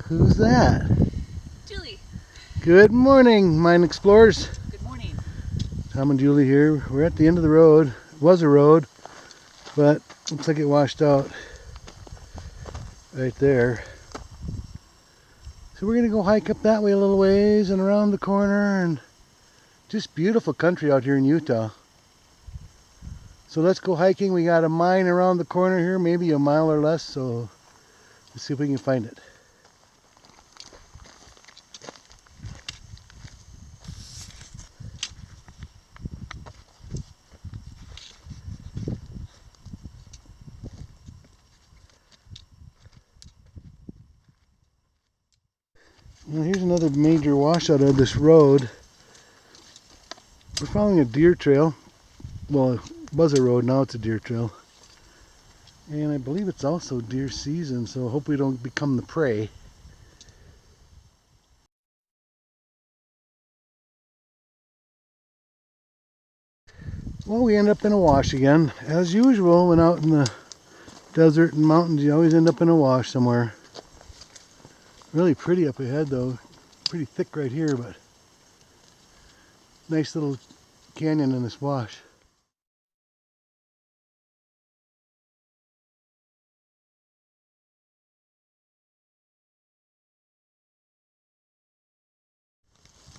Who's that? Julie. Good morning, Mine Explorers. Good morning. Tom and Julie here. We're at the end of the road. It was a road, but looks like it washed out right there. So we're gonna go hike up that way a little ways and around the corner, and just beautiful country out here in Utah. So let's go hiking. We got a mine around the corner here, maybe a mile or less, so let's see if we can find it. Well, here's another major washout of this road. We're following a deer trail. Well, it was a road, now it's a deer trail. And I believe it's also deer season, so I hope we don't become the prey. Well, we end up in a wash again. As usual, when out in the desert and mountains, you always end up in a wash somewhere. Really pretty up ahead though. Pretty thick right here, but nice little canyon in this wash.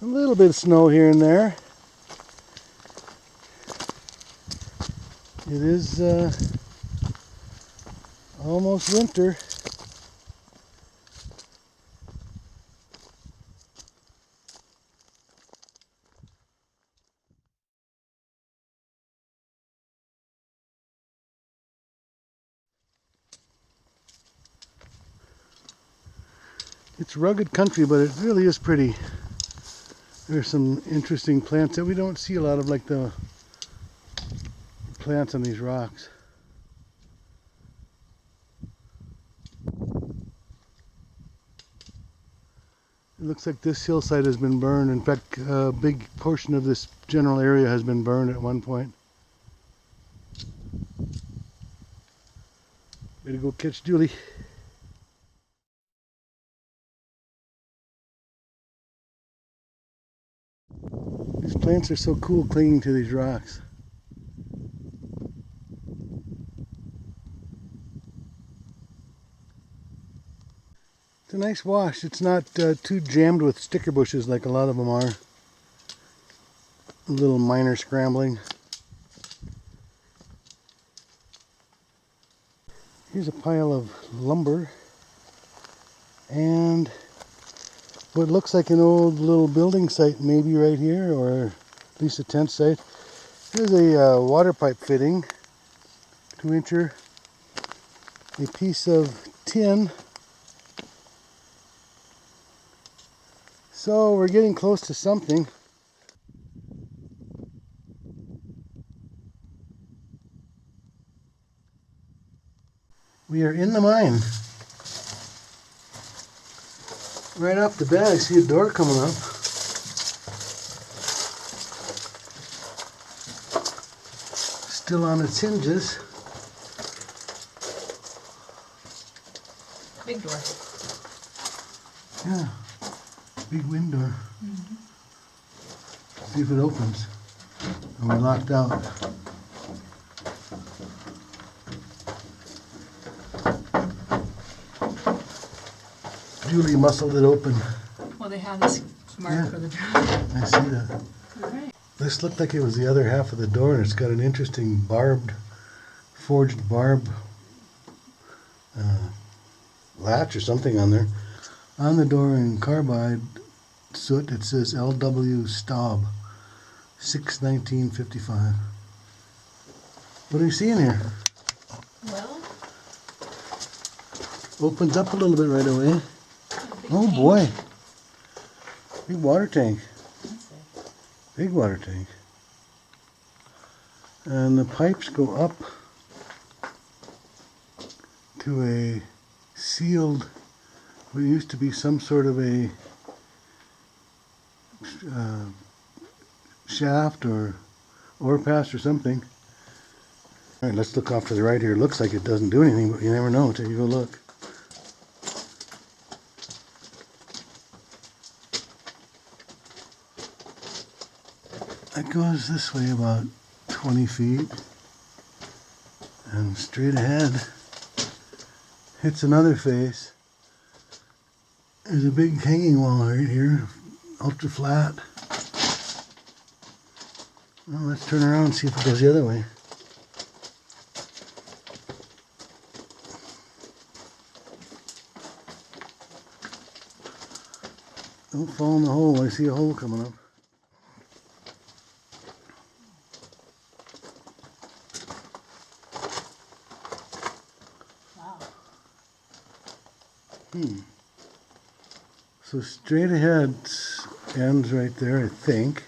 A little bit of snow here and there. It is almost winter. It's rugged country, but it really is pretty. There's some interesting plants that we don't see a lot of, like the plants on these rocks. It looks like this hillside has been burned. In fact, a big portion of this general area has been burned at one point. Way to go catch Julie. These plants are so cool clinging to these rocks. It's a nice wash. It's not too jammed with sticker bushes like a lot of them are. A little minor scrambling. Here's a pile of lumber and what looks like an old little building site, maybe right here, or at least a tent site. Here's a water pipe fitting, 2-incher, a piece of tin. So we're getting close to something. We are in the mine. Right off the bat, I see a door coming up. Still on its hinges. Big door. Yeah, big wind door. See if it opens. And we're locked out. Julie muscled it open. Well, they have this mark for the door. I see that. All right. This looked like it was the other half of the door, and it's got an interesting forged barb latch or something on there. On the door in carbide soot, it says LW Staub, 6/1955. What are you seeing here? Well, Opens up a little bit right away. big Oh tank. boy. Big water tank. That's it. Big water tank. And the pipes go up to a sealed, what used to be some sort of a shaft or overpass or something. All right, let's look off to the right here. It looks like it doesn't do anything, but you never know until you go look. It goes this way about 20 feet and straight ahead hits another face. There's a big hanging wall right here, ultra flat. Well, let's turn around and see if it goes the other way. Don't fall in the hole. I see a hole coming up. Wow. So straight ahead ends right there, I think.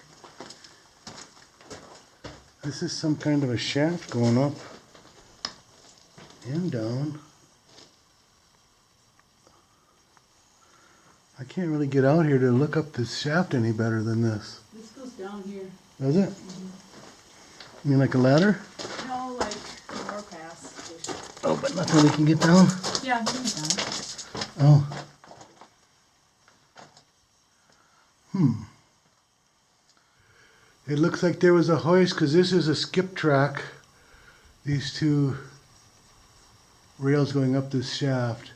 This is some kind of a shaft going up and down. I can't really get out here to look up this shaft any better than this. This goes down here. Does it? You mean like a ladder? No, like more pass. Oh, but nothing we can get down? Yeah, he's down. Oh. It looks like there was a hoist because this is a skip track. These two rails going up this shaft.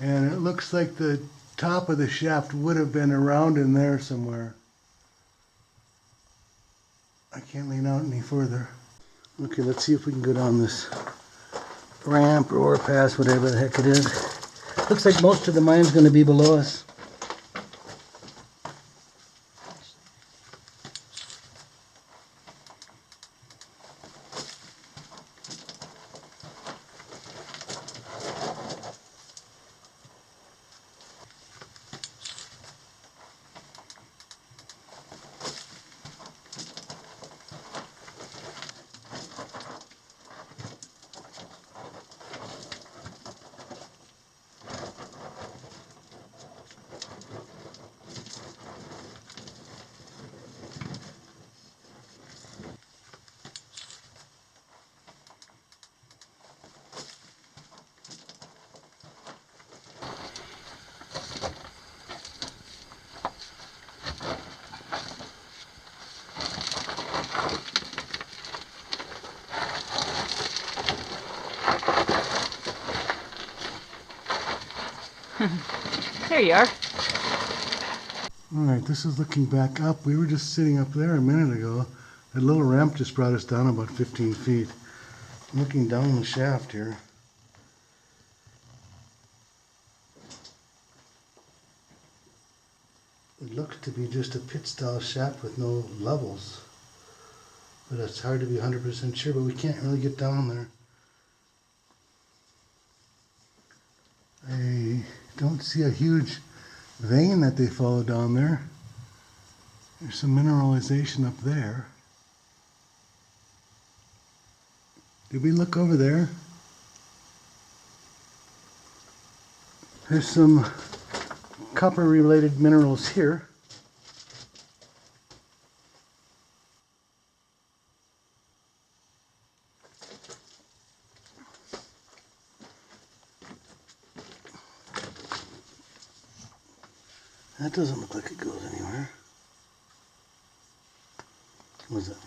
And it looks like the top of the shaft would have been around in there somewhere. I can't lean out any further. Okay, let's see if we can go down this ramp or overpass, whatever the heck it is. Looks like most of the mine's going to be below us. There you are. Alright, this is looking back up. We were just sitting up there a minute ago. That little ramp just brought us down about 15 feet. I'm looking down the shaft here. It looks to be just a pit-style shaft with no levels. But it's hard to be 100% sure, but we can't really get down there. I don't see a huge vein that they follow down there. There's some mineralization up there. Did we look over there? There's some copper-related minerals here. That doesn't look like it goes anywhere. What is it?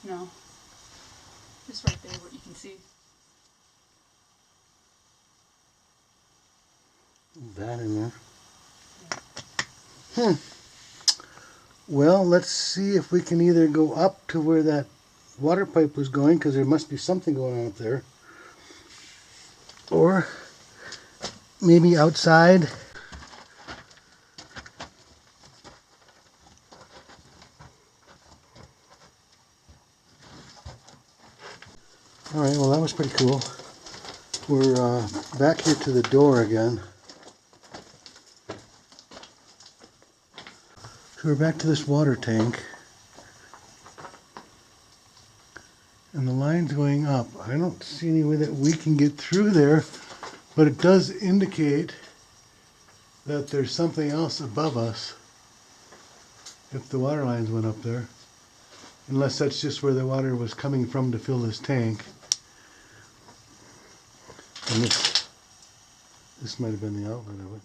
No. Just right there, what you can see. That in there. Well, let's see if we can either go up to where that water pipe was going, because there must be something going on up there. Or maybe outside. Alright, well that was pretty cool. We're back here to the door again. So we're back to this water tank. And the line's going up. I don't see any way that we can get through there, but it does indicate that there's something else above us if the water lines went up there. Unless that's just where the water was coming from to fill this tank. And this might have been the outlet of it.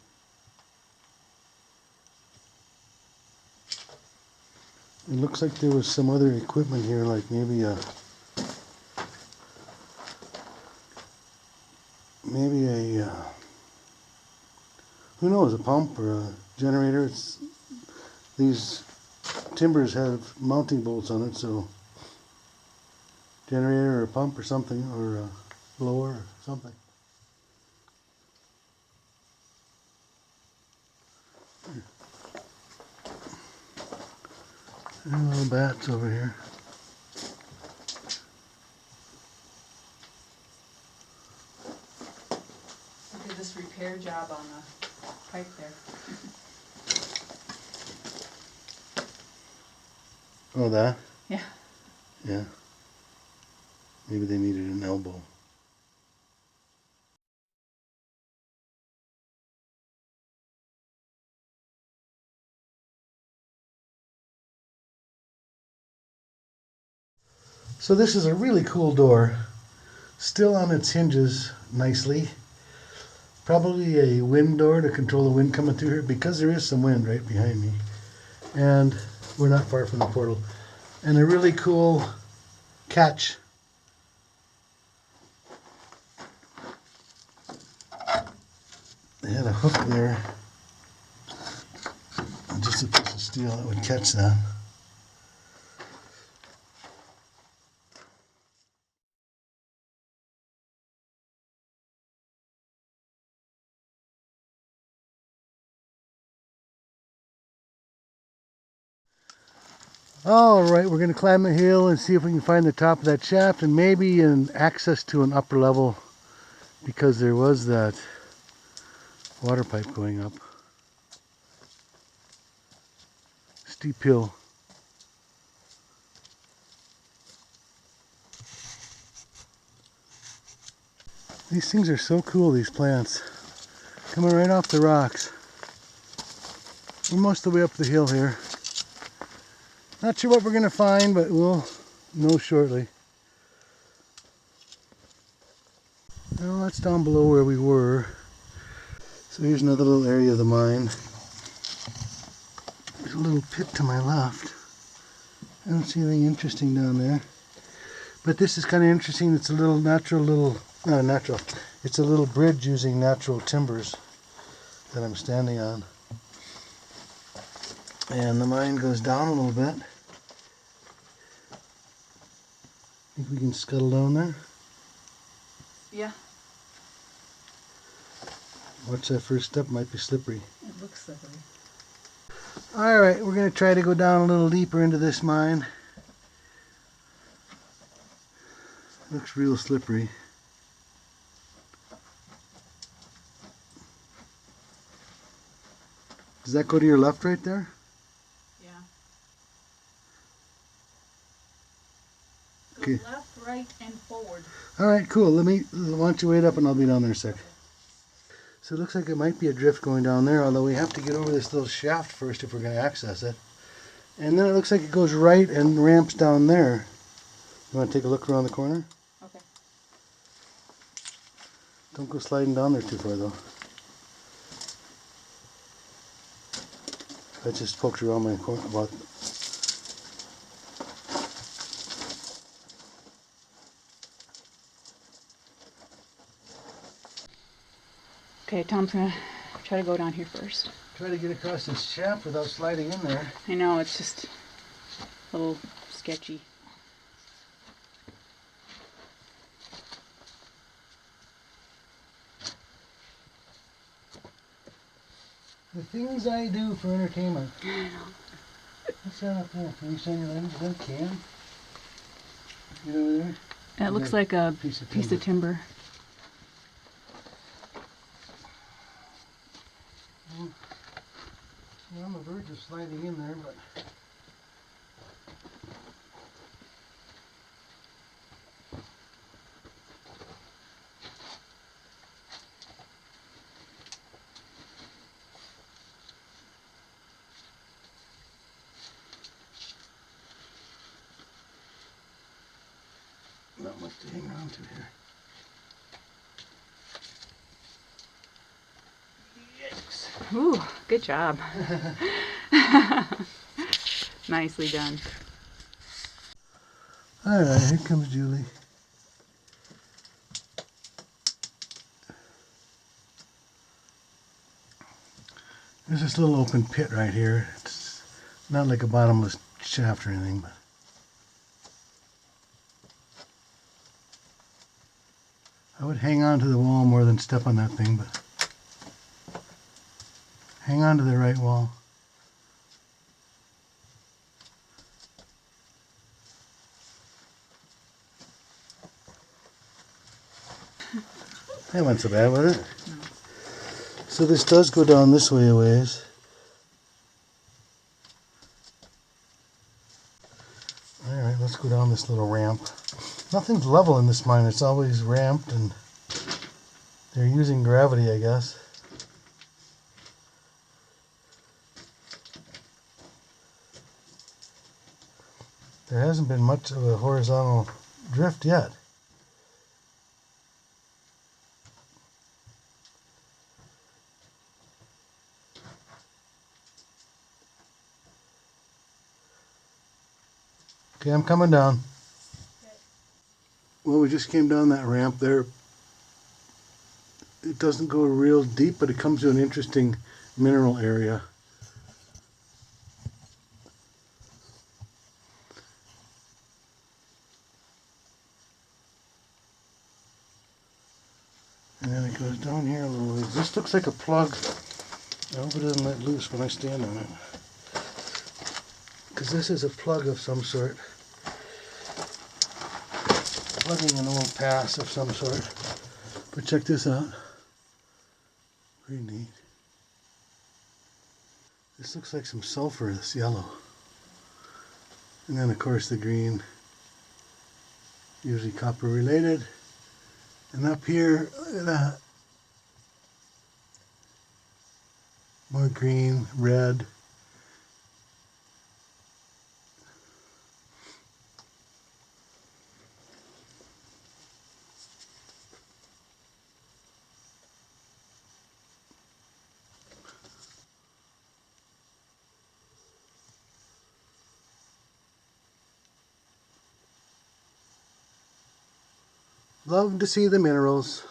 It looks like there was some other equipment here, like maybe a who knows, a pump or a generator. These timbers have mounting bolts on it, so generator or a pump or something, or a blower or something. And little bats over here. Look at this repair job on the pipe there. Oh, that? Yeah. Yeah. Maybe they needed an elbow. So this is a really cool door. Still on its hinges nicely. Probably a wind door to control the wind coming through here, because there is some wind right behind me. And we're not far from the portal. And a really cool catch. They had a hook there, just a piece of steel that would catch that. Alright, we're going to climb a hill and see if we can find the top of that shaft and maybe an access to an upper level, because there was that water pipe going up. Steep hill. These things are so cool, these plants. Coming right off the rocks. We're most of the way up the hill here. Not sure what we're going to find, but we'll know shortly. Well, that's down below where we were. So here's another little area of the mine. There's a little pit to my left. I don't see anything interesting down there. But this is kind of interesting. It's a little not a natural. It's a little bridge using natural timbers that I'm standing on. And the mine goes down a little bit. Think we can scuttle down there? Yeah, Watch that first step, might be slippery. it looks slippery. Alright, we're going to try to go down a little deeper into this mine. Looks real slippery. Does that go to your left right there? Yeah. Go Okay. left, right, and forward. Alright, cool. Why don't you wait up and I'll be down there in a sec. So it looks like it might be a drift going down there, although we have to get over this little shaft first if we're going to access it. And then it looks like it goes right and ramps down there. You want to take a look around the corner? Okay. Don't go sliding down there too far though. I just poked around my corner about. Okay, Tom's gonna try to go down here first. Try to get across this shaft without sliding in there. I know, it's just a little sketchy. The things I do for entertainment. What's that up there? Can you send your lens? Is that a can? Get over there. It looks like a piece of timber. We're on the verge of sliding in there, but not much to hang on to here. Yikes. Ooh, good job. Nicely done. Alright, here comes Julie. There's this little open pit right here. It's not like a bottomless shaft or anything, but I would hang on to the wall more than step on that thing, but hang on to the right wall. That wasn't so bad, was it? No. So this does go down this way a ways. Alright, let's go down this little ramp. Nothing's level in this mine, it's always ramped, and they're using gravity, I guess. There hasn't been much of a horizontal drift yet. Okay, I'm coming down. Okay. Well, we just came down that ramp there. It doesn't go real deep, but it comes to an interesting mineral area. And then it goes down here a little ways. This looks like a plug. I hope it doesn't let loose when I stand on it. Because this is a plug of some sort. Plugging an old pass of some sort. But check this out. Very neat. This looks like some sulfur, this yellow. And then of course the green. Usually copper related. And up here, look at that. More green, red. Love to see the minerals.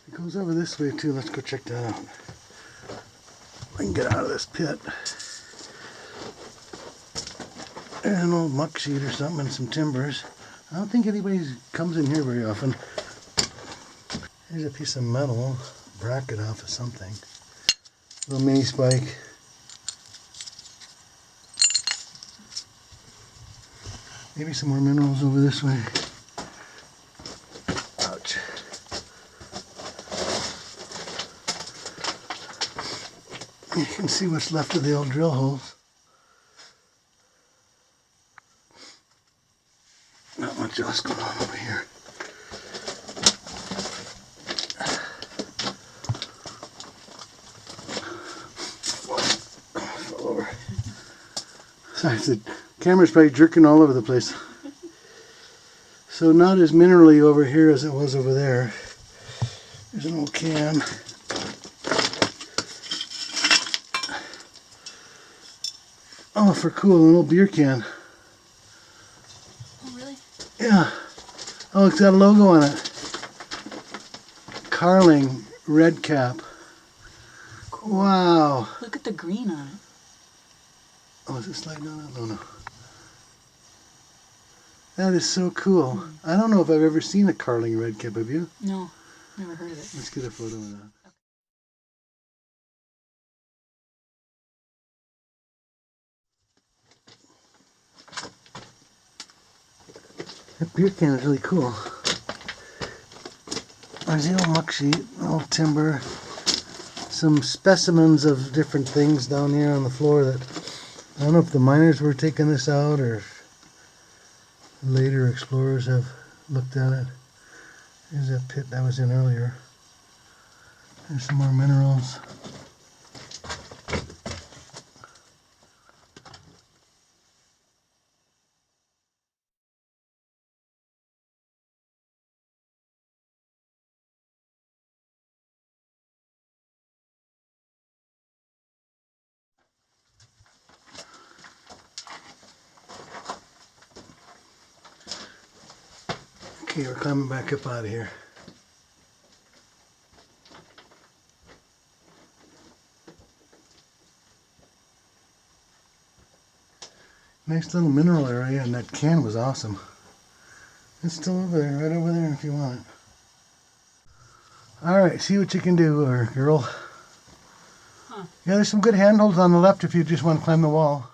It goes over this way too. Let's go check that out. I can get out of this pit. There's an old muck sheet or something and some timbers. I don't think anybody comes in here very often. Here's a piece of metal, bracket off of something. Little mini spike. Maybe some more minerals over this way. Ouch. You can see what's left of the old drill holes. Not much else going on over here. Fell over. Sorry, the camera's probably jerking all over the place. So not as minerally over here as it was over there. There's an old can. Oh, for cool, an old beer can. Oh, really? Yeah. Oh, it's got a logo on it. Carling red cap. Cool. Wow. Look at the green on it. Oh, is it sliding on it? Oh, no. That is so cool. I don't know if I've ever seen a Carling red cap. Have you? No, never heard of it. Let's get a photo of that. That beer can is really cool. There's the old muck sheet, old timber, some specimens of different things down here on the floor that I don't know if the miners were taking this out or if later explorers have looked at it. Here's that pit I was in earlier. There's some more minerals. Okay, we're climbing back up out of here. Nice little mineral area, and that can was awesome. It's still over there, right over there if you want it. Alright, see what you can do, girl. Huh. Yeah, there's some good handholds on the left if you just want to climb the wall.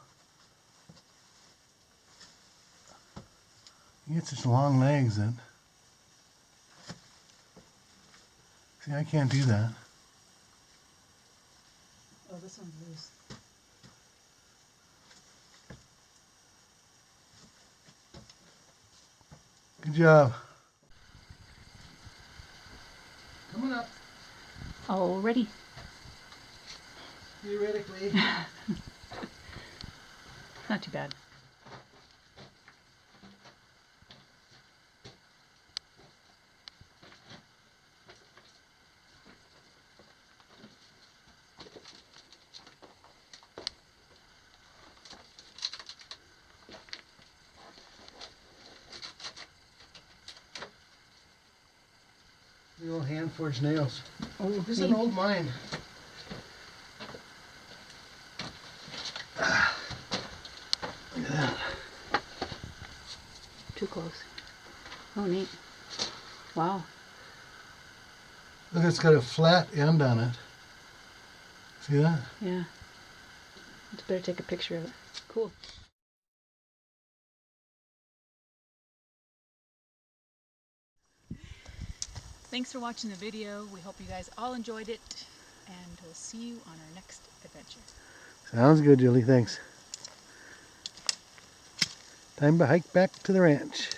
You get such long legs that... See, I can't do that. Oh, this one's loose. Good job. Coming up. Already. Theoretically. Not too bad. The old hand forged nails. Oh, This is an old mine. Look at that. Too close. Oh, neat. Wow. Look, it's got a flat end on it. See that? Yeah. Let's better take a picture of it. Cool. Thanks for watching the video. We hope you guys all enjoyed it, and we'll see you on our next adventure. Sounds good, Julie. Thanks. Time to hike back to the ranch.